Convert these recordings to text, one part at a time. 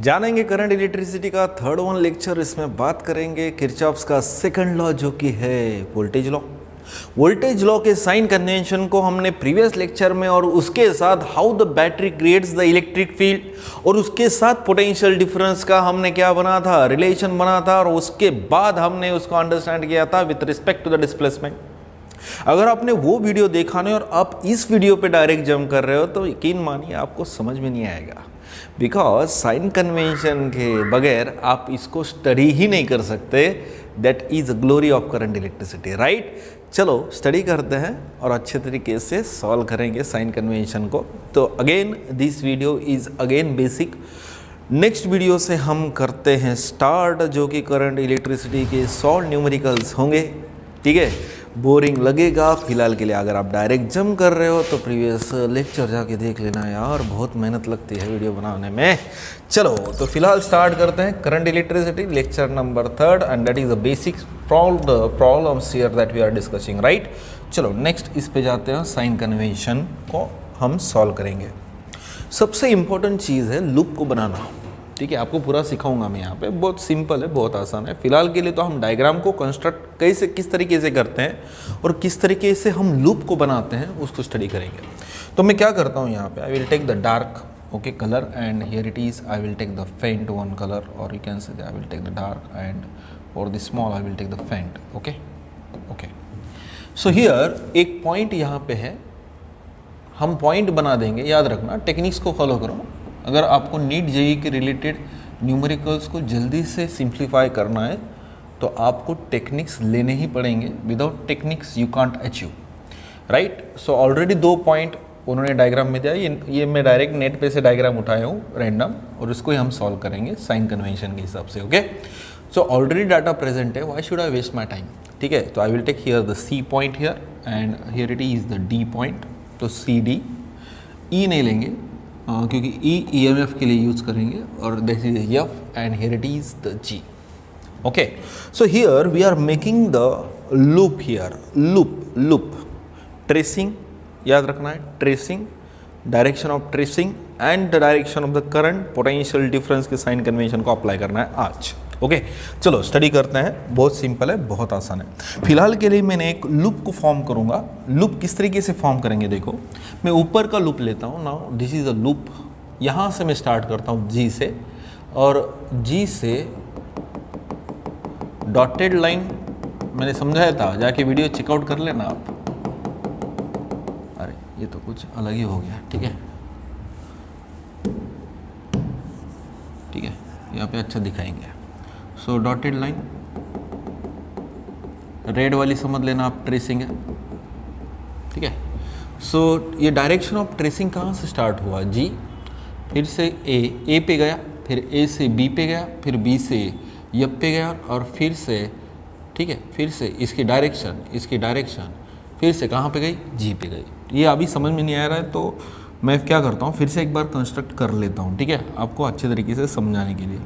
जानेंगे current electricity का third one lecture. इसमें बात करेंगे किरचॉफ्स का सेकंड लॉ जो कि है वोल्टेज लॉ। वोल्टेज लॉ के साइन कन्वेंशन को हमने प्रीवियस लेक्चर में और उसके साथ how the battery creates the electric field और उसके साथ पोटेंशियल डिफरेंस का हमने क्या बना था, रिलेशन बना था, और उसके बाद हमने उसको अंडरस्टैंड किया था with respect to the displacement. अगर आपने वो वीडियो देखा नहीं और आप इस वीडियो पे डायरेक्ट जंप कर रहे हो तो यकीन मानिए आपको समझ में नहीं आएगा, बिकॉज साइन कन्वेंशन के बगैर आप इसको स्टडी ही नहीं कर सकते। That is the glory of current electricity, right. चलो स्टडी करते हैं और अच्छे तरीके से सॉल्व करेंगे साइन कन्वेंशन को। तो again this video is again basic. Next video से हम करते हैं स्टार्ट, जो कि करंट इलेक्ट्रिसिटी के सॉल्व न्यूमेरिकल्स होंगे। ठीक है, बोरिंग लगेगा फिलहाल के लिए। अगर आप डायरेक्ट जंप कर रहे हो तो प्रीवियस लेक्चर जाके देख लेना यार, बहुत मेहनत लगती है वीडियो बनाने में। चलो तो फिलहाल स्टार्ट करते हैं current electricity lecture number 3 and that is the basic problems here that we are discussing, right. चलो नेक्स्ट इस पे जाते हैं, साइन कन्वेंशन को हम सॉल्व करेंगे। सबसे इंपॉर्टेंट चीज़ है लूप को बनाना। ठीक है, आपको पूरा सिखाऊंगा मैं यहाँ पे, बहुत सिंपल है, बहुत आसान है। फिलहाल के लिए तो हम डायग्राम को कंस्ट्रक्ट किस तरीके से करते हैं और किस तरीके से हम लूप को बनाते हैं उसको स्टडी करेंगे। तो मैं क्या करता हूँ यहाँ पे, I will take the dark okay colour and here it is, I will take the faint one colour, और you can say I will take the dark and और the small I will take the faint. Okay okay, so here एक point यहाँ पे है, हम point बना देंगे। याद रखना, टेक्निक्स को फॉलो करो। अगर आपको नीट जेईई के रिलेटेड न्यूमेरिकल्स को जल्दी से सिंप्लीफाई करना है तो आपको टेक्निक्स लेने ही पड़ेंगे। Without techniques you can't achieve, right. So already 2 point उन्होंने डायग्राम में दिया। ये मैं डायरेक्ट नेट पे से डायग्राम उठाया हूँ रैंडम, और इसको ही हम सॉल्व करेंगे साइन कन्वेंशन के हिसाब से। Okay, so already data present है, why should I waste my time. ठीक है, तो I will take here the C point here and here it is the D point. तो सी डी, ई नहीं लेंगे क्योंकि ई ईएमएफ के लिए यूज़ करेंगे, और this is F and here it is the G. Okay, so here we are making the loop here, loop tracing. याद रखना है, tracing, direction of tracing and the direction of the current, potential difference के sign convention को apply करना है आज। Okay, चलो study करते हैं। बहुत सिंपल है, बहुत आसान है। फिलहाल के लिए मैंने एक लूप को फॉर्म करूंगा। लूप किस तरीके से फॉर्म करेंगे देखो, मैं ऊपर का लूप लेता हूँ। Now this is a loop, यहाँ से मैं स्टार्ट करता हूँ जी से, और जी से डॉटेड लाइन मैंने समझाया था, जाके वीडियो चेकआउट कर लेना आप। अरे ये तो कुछ अलग ही हो गया। ठीक है ठीक है, यहाँ पे अच्छा दिखाएंगे। सो डॉटेड लाइन, रेड वाली समझ लेना आप, ट्रेसिंग है। ठीक है, सो ये डायरेक्शन ऑफ ट्रेसिंग कहाँ से स्टार्ट हुआ, जी, फिर से ए पे गया, फिर ए से बी पे गया, फिर बी से एफ पे गया, और फिर से, ठीक है, फिर से इसकी डायरेक्शन फिर से कहाँ पे गई, जी पे गई। ये अभी समझ में नहीं आ रहा है तो मैं क्या करता हूँ, फिर से एक बार कंस्ट्रक्ट कर लेता हूँ। ठीक है, आपको अच्छे तरीके से समझाने के लिए।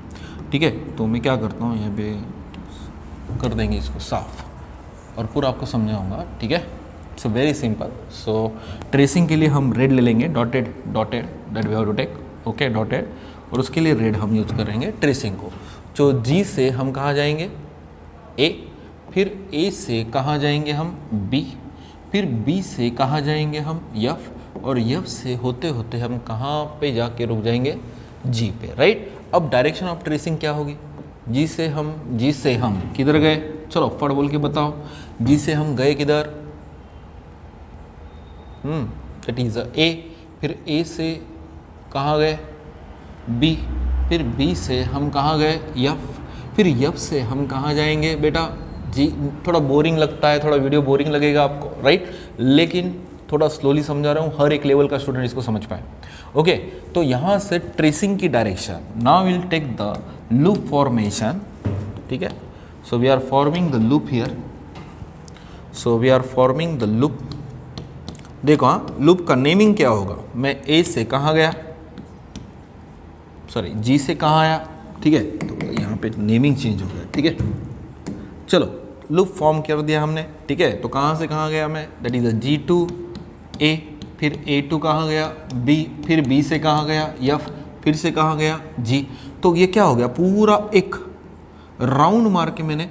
ठीक है, तो मैं क्या करता हूँ, यहाँ पे कर देंगे इसको साफ और पूरा आपको समझाऊंगा। ठीक है, it's very simple. So tracing के लिए हम रेड ले लेंगे, dotted that we have to take. Okay, dotted, और उसके लिए रेड हम यूज करेंगे ट्रेसिंग को। तो जी से हम कहाँ जाएंगे, ए, फिर ए से कहाँ जाएंगे हम, बी, फिर बी से कहाँ जाएंगे हम, एफ, और एफ से होते होते हम कहाँ पे जाके रुक जाएंगे, जी पे, राइट। अब डायरेक्शन ऑफ ट्रेसिंग क्या होगी, जी से हम किधर गए, चलो फट बोल के बताओ। जी से हम गए किधर, दैट इज ए, फिर ए से कहाँ गए, बी, फिर बी से हम कहाँ गए, एफ, फिर एफ से हम कहाँ जाएंगे बेटा, जी। थोड़ा बोरिंग लगता है, थोड़ा वीडियो बोरिंग लगेगा आपको, राइट, लेकिन थोड़ा स्लोली समझा रहा हूँ, हर एक लेवल का स्टूडेंट इसको समझ पाए। ओके, तो यहाँ से ट्रेसिंग की direction, now will take the loop formation. ठीक है, so we are forming the loop here, so we are forming the loop. देखो हाँ, लूप का नेमिंग क्या होगा, मैं ए से कहाँ गया, सॉरी जी से कहाँ आया। ठीक है, तो यहाँ पे नेमिंग चेंज हो गया। ठीक है, चलो लूप फॉर्म कर दिया हमने। ठीक है, तो कहाँ से कहाँ गया मैं, that is a G to A, फिर ए टू कहाँ गया, बी, फिर बी से कहाँ गया, एफ, फिर से कहाँ गया, जी। तो तो ये क्या हो गया, पूरा एक राउंड मार के मैंने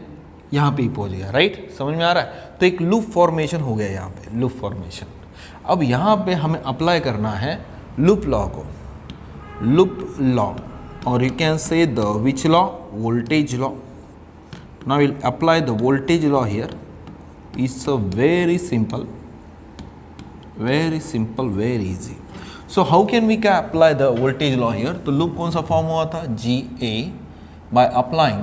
यहाँ पे ही पहुँच गया, राइट, समझ में आ रहा है। तो एक लूप फॉर्मेशन हो गया यहाँ पे, लूप फॉर्मेशन। अब यहाँ पे हमें अप्लाई करना है लूप लॉ को, लूप लॉ, और you can say the which law, voltage law. Now will apply the voltage law here. It's a very simple, very easy. So how can we क्या apply the voltage law here? तो loop कौन सा form हुआ था, G A, by applying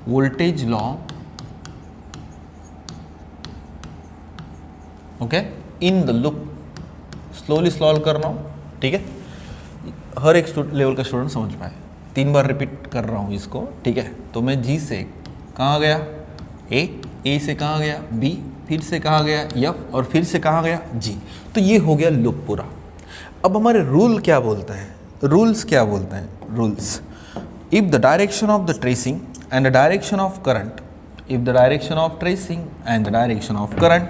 voltage law, okay, in the loop. Slowly solve कर रहा हूँ, ठीक है, हर एक लेवल का स्टूडेंट समझ पाए। 3 बार रिपीट कर रहा हूँ इसको, ठीक है। तो मैं जी से कहाँ गया, ए से कहाँ गया, बी, फिर से कहाँ गया, एफ, और फिर से कहाँ गया, जी। तो ये हो गया लूप पूरा। अब हमारे रूल क्या बोलते हैं, रूल्स क्या बोलते हैं, rules, if the direction of the tracing and the direction of current, if the direction of tracing and the direction of current,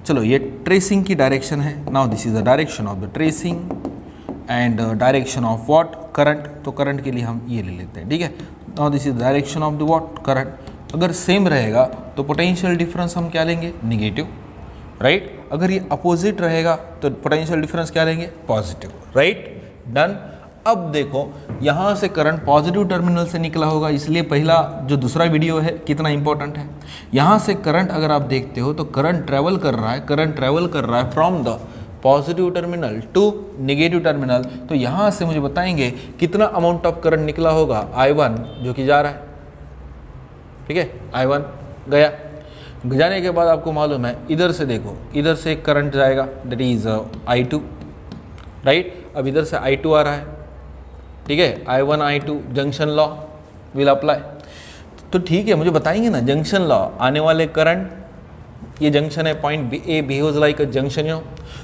चलो ये ट्रेसिंग की डायरेक्शन है, now this is the direction of the tracing and direction of what, current. तो current के लिए हम ये ले लेते हैं, ठीक है। Now this is direction of the what, current. अगर सेम रहेगा तो पोटेंशियल डिफरेंस हम क्या लेंगे, निगेटिव, राइट। अगर ये अपोजिट रहेगा तो पोटेंशियल डिफरेंस क्या लेंगे, पॉजिटिव, राइट, डन। अब देखो यहाँ से करंट पॉजिटिव टर्मिनल से निकला होगा, इसलिए पहला जो दूसरा वीडियो है कितना इंपॉर्टेंट है। यहाँ से करंट अगर आप देखते हो तो करंट ट्रेवल कर रहा है, करंट ट्रेवल कर रहा है from the positive terminal to negative terminal. तो यहाँ से मुझे बताएंगे कितना अमाउंट ऑफ करंट निकला होगा, I1 जो कि जा रहा है, ठीक है, I1 गया। जाने के बाद आपको मालूम है इधर से देखो, इधर से एक करंट जाएगा, दैट इज I2, राइट। अब इधर से I2 आ रहा है, ठीक है, I1 I2 junction law will apply. तो ठीक है, मुझे बताएंगे ना जंक्शन लॉ, आने वाले करंट, ये जंक्शन है, point A behaves like a junction हो।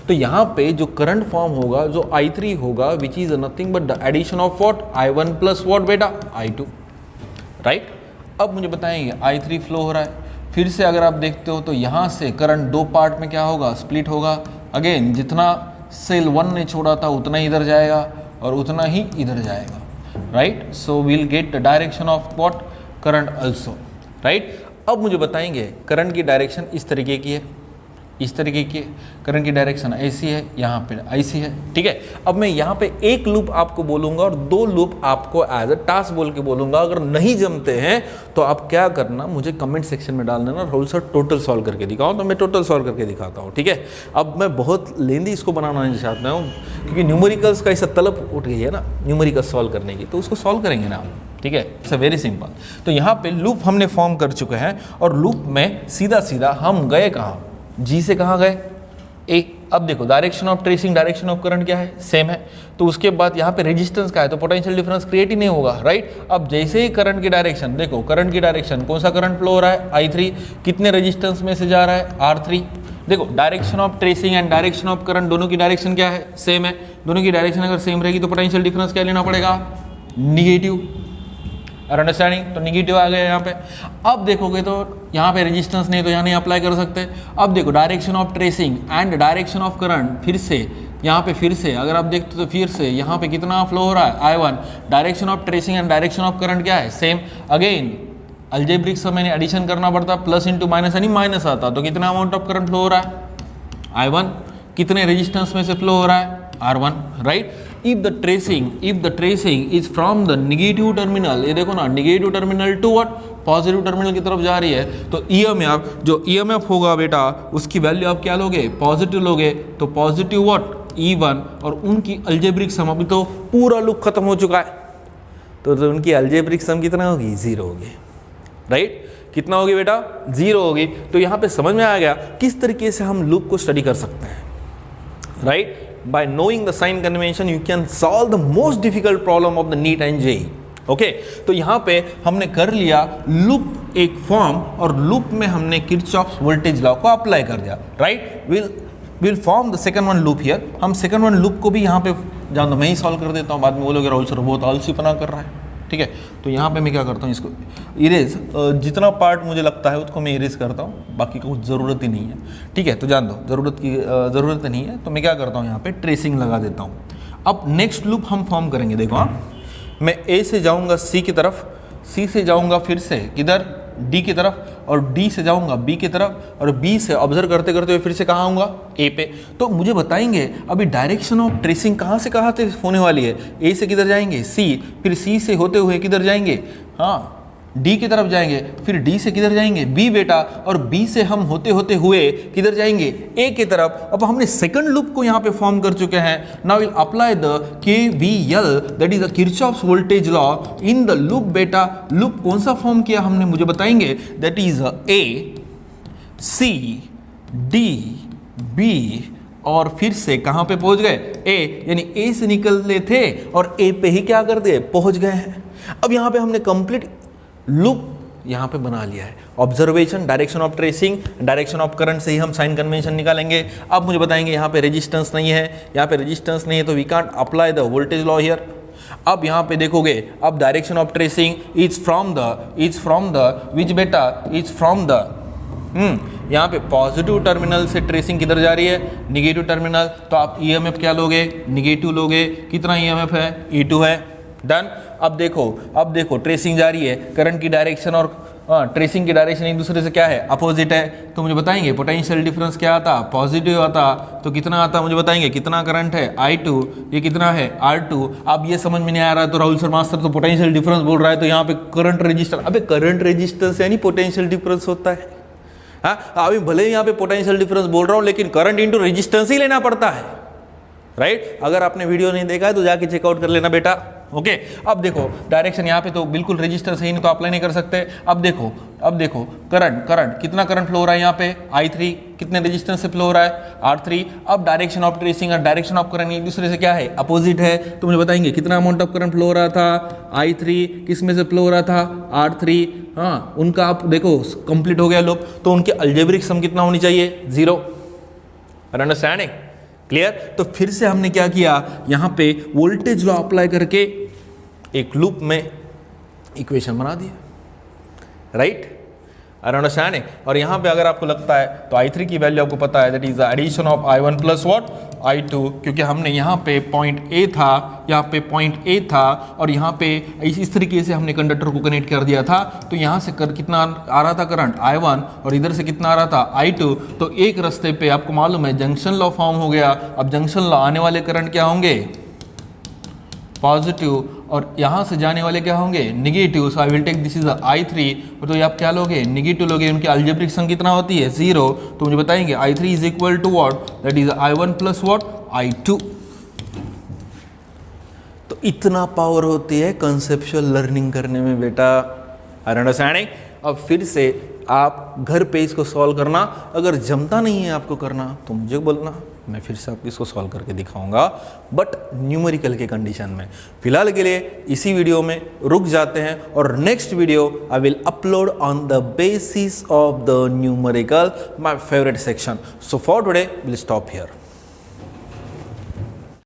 तो यहाँ पे जो करंट फॉर्म होगा, जो I3 होगा, which is nothing but the addition of what, I1 plus what बेटा, I2, राइट। अब मुझे बताएंगे I3 फ्लो हो रहा है, फिर से अगर आप देखते हो तो यहाँ से करंट 2 पार्ट में क्या होगा, स्प्लिट होगा। अगेन जितना सेल 1 ने छोड़ा था उतना ही इधर जाएगा और उतना ही इधर जाएगा, right. So will get the direction of what, current also, right. अब मुझे बताएंगे करंट की डायरेक्शन इस तरीके की है, इस तरीके की करंट की डायरेक्शन ऐसी है, यहाँ पे ऐसी है, ठीक है। अब मैं यहाँ पे एक लूप आपको बोलूँगा और 2 लूप आपको एज अ टास्क बोल के बोलूँगा। अगर नहीं जमते हैं तो आप क्या करना, मुझे कमेंट सेक्शन में डाल देना, राहुल सर टोटल सॉल्व करके दिखाओ, तो मैं टोटल सॉल्व करके दिखाता हूँ, ठीक है। अब मैं बहुत लेंदी इसको बनाना नहीं चाहता हूँ, क्योंकि न्यूमेरिकल्स का ऐसा तलब उठ गई है ना न्यूमेरिकल्स सॉल्व करने की, तो उसको सॉल्व करेंगे ना हम, ठीक है। It's very simple. तो यहाँ पे लूप हमने फॉर्म कर चुके हैं और लूप में सीधा सीधा हम गए कहाँ, जी से कहाँ गए, ए। अब देखो direction of tracing, direction of current क्या है, सेम है। तो उसके बाद यहाँ पे रेजिस्टेंस का है, तो पोटेंशियल डिफरेंस क्रिएट ही नहीं होगा, राइट। अब जैसे ही करंट की डायरेक्शन देखो, करंट की डायरेक्शन कौन सा करंट फ्लो हो रहा है, I3, कितने रेजिस्टेंस में से जा रहा है, R3। देखो direction of tracing and direction of current दोनों की डायरेक्शन क्या है, सेम है। दोनों की डायरेक्शन अगर सेम रहेगी तो पोटेंशियल डिफरेंस क्या लेना पड़ेगा, निगेटिव, और अंडरस्टैंडिंग, तो निगेटिव आ गया यहाँ पे। अब देखोगे तो यहाँ पे रेजिस्टेंस नहीं, तो यहाँ नहीं अप्लाई कर सकते। अब देखो direction of tracing and direction of current, फिर से यहाँ पे फिर से अगर आप देखते हो तो फिर से यहाँ पे कितना फ्लो हो रहा है, I1। Direction of tracing and direction of current क्या है, सेम। अगेन अल्जेब्रिक से मैंने एडिशन करना पड़ता, प्लस इंटू माइनस, यानी माइनस आता, तो कितना अमाउंट ऑफ करंट फ्लो हो रहा है, I1। कितने रेजिस्टेंस में से फ्लो हो रहा है, R1, right. if the tracing is from the negative terminal, ये देखो ना, negative terminal to what, positive terminal की तरफ जा रही है, तो EMF, जो EMF होगा बेटा उसकी वैल्यू आप क्या लोगे, पॉजिटिव लोगे। तो पॉजिटिव व्हाट, E1, और उनकी अलजेब्रिक सम, अभी तो पूरा लूप खत्म हो चुका है, तो उनकी अलजेब्रिक सम कितना होगी, 0 होगी, राइट। कितना होगी बेटा, 0 होगी। तो यहाँ पे समझ में आ गया किस तरीके से हम लूप को स्टडी कर सकते हैं, right. By knowing the sign convention, you can solve the most difficult problem of the NEET and JEE. Okay, तो यहाँ पे हमने कर लिया लूप एक फॉर्म, और लूप में हमने किरचॉफ्स वोल्टेज लॉ को अप्लाई कर दिया, right. Will form the second one loop here. हम सेकंड वन लूप को भी यहाँ पे जान दो, मैं ही सॉल्व कर देता हूँ, बाद में बोलोगे राहुल सर बहुत आलसीपना कर रहा है, ठीक है। तो यहाँ पे मैं क्या करता हूँ, इसको इरेज, जितना पार्ट मुझे लगता है उसको मैं इरेज करता हूँ, बाकी का कुछ ज़रूरत ही नहीं है, ठीक है। तो जान दो ज़रूरत नहीं है, तो मैं क्या करता हूँ यहाँ पे ट्रेसिंग लगा देता हूँ। अब नेक्स्ट लूप हम फॉर्म करेंगे। देखो हाँ, मैं ए से जाऊंगा सी की तरफ, सी से जाऊंगा फिर से किधर, डी की तरफ, और डी से जाऊंगा बी की तरफ, और बी से ऑब्जर्व करते करते हुए फिर से कहाँ आऊँगा, ए पे। तो मुझे बताएंगे अभी डायरेक्शन ऑफ ट्रेसिंग कहाँ से कहाँ तक होने वाली है। ए से किधर जाएंगे, सी, फिर सी से होते हुए किधर जाएंगे, हाँ डी की तरफ जाएंगे, फिर डी से किधर जाएंगे, बी बेटा, और बी से हम होते होते हुए किधर जाएंगे, ए की तरफ। अब हमने सेकंड लूप को यहाँ पे फॉर्म कर चुके हैं। Now will apply the KVL, that is the Kirchhoff's voltage law in the loop बेटा। लूप कौन सा फॉर्म किया हमने, मुझे बताएंगे, that is A C D B, और फिर से कहाँ पे पहुंच गए, ए, यानी ए से निकल रहे थे और ए पे ही क्या कर दिए, पहुंच गए हैं। अब यहाँ पे हमने कंप्लीट लूप यहाँ पे बना लिया है। Observation, direction of tracing, direction of current से ही हम साइन कन्वेंशन निकालेंगे। अब मुझे बताएंगे यहाँ पे रेजिस्टेंस नहीं है, यहाँ पे रेजिस्टेंस नहीं है तो we can't apply the voltage law here. अब यहाँ पे देखोगे, अब direction of tracing is from the which बेटा, इज फ्रॉम द यहाँ पे पॉजिटिव टर्मिनल से ट्रेसिंग किधर जा रही है, निगेटिव टर्मिनल। तो आप ईएमएफ क्या लोगे, निगेटिव लोगे। कितना ईएमएफ है, E2 है। डन। अब देखो ट्रेसिंग जा रही है, करंट की डायरेक्शन और ट्रेसिंग की डायरेक्शन एक दूसरे से क्या है, अपोजिट है। तो मुझे बताएंगे पोटेंशियल डिफरेंस क्या आता, पॉजिटिव आता। तो कितना आता मुझे बताएंगे, कितना करंट है I2, ये कितना है R2। अब ये समझ में नहीं आ रहा है तो राहुल सर मास्टर तो पोटेंशियल डिफरेंस बोल रहा है, तो यहाँ पे करंट रेजिस्टेंस, अबे करंट रेजिस्टेंस यानी पोटेंशियल डिफरेंस होता है। हाँ, अभी भले ही यहाँ पे पोटेंशियल डिफरेंस बोल रहा हूँ, लेकिन करंट इंटू रेजिस्टेंस ही लेना पड़ता है, राइट। अगर आपने वीडियो नहीं देखा है तो जाके चेकआउट कर लेना बेटा। ओके। अब देखो डायरेक्शन यहाँ पे तो बिल्कुल रजिस्टर सही नहीं तो अप्लाई नहीं कर सकते। अब देखो करंट कितना करंट फ्लो हो रहा है यहाँ पे, I3, कितने रेजिस्टेंस से फ्लो हो रहा है, R3। अब डायरेक्शन ऑफ ट्रेसिंग और डायरेक्शन ऑफ करंट एक दूसरे से क्या है, अपोजिट है। तो मुझे बताएंगे कितना अमाउंट ऑफ करंट फ्लो हो रहा था, I3, किस में से फ्लो हो रहा था, R3। हाँ, उनका आप देखो कंप्लीट हो गया लूप, तो उनके अलजेब्रिक सम कितना होनी चाहिए, 0। Understanding, clear. तो फिर से हमने क्या किया, यहाँ पे वोल्टेज लॉ अप्लाई करके एक लूप में इक्वेशन बना दिया, राइट। अंडरस्टैंडिंग। और यहाँ पे अगर आपको लगता है तो I3 की वैल्यू आपको पता है, that is the addition of I1 plus what, I2, क्योंकि हमने यहाँ पे पॉइंट A था, यहाँ पे पॉइंट A था, और यहाँ पे इस तरीके से हमने कंडक्टर को कनेक्ट कर दिया था। तो यहाँ से कितना आ रहा था करंट, I1, और इधर से कितना आ रहा था, I2। तो एक रास्ते पे आपको मालूम है जंक्शन लॉ फॉर्म हो गया। अब जंक्शन लॉ आने वाले करंट क्या होंगे, पॉजिटिव, और यहाँ से जाने वाले क्या होंगे, negative. So I will take this is I3। तो ये आप क्या लोगे, निगेटिव लोगे। उनकी अलजेब्रिक सम कितना होती है, 0। तो मुझे बताएंगे I3 is equal to what, that is I1 plus what, I2। तो इतना पावर होती है कंसेप्चुअल लर्निंग करने में बेटा। अंडरस्टैंडिंग। अब फिर से आप घर पे इसको सॉल्व करना, अगर जमता नहीं है आपको करना तो मुझे बोलना, मैं फिर से आपको इसको सॉल्व करके दिखाऊंगा, बट न्यूमेरिकल के कंडीशन में। फिलहाल के लिए इसी वीडियो में रुक जाते हैं, और next video I will upload on the basis of the numerical, my favourite section. So for today will stop here.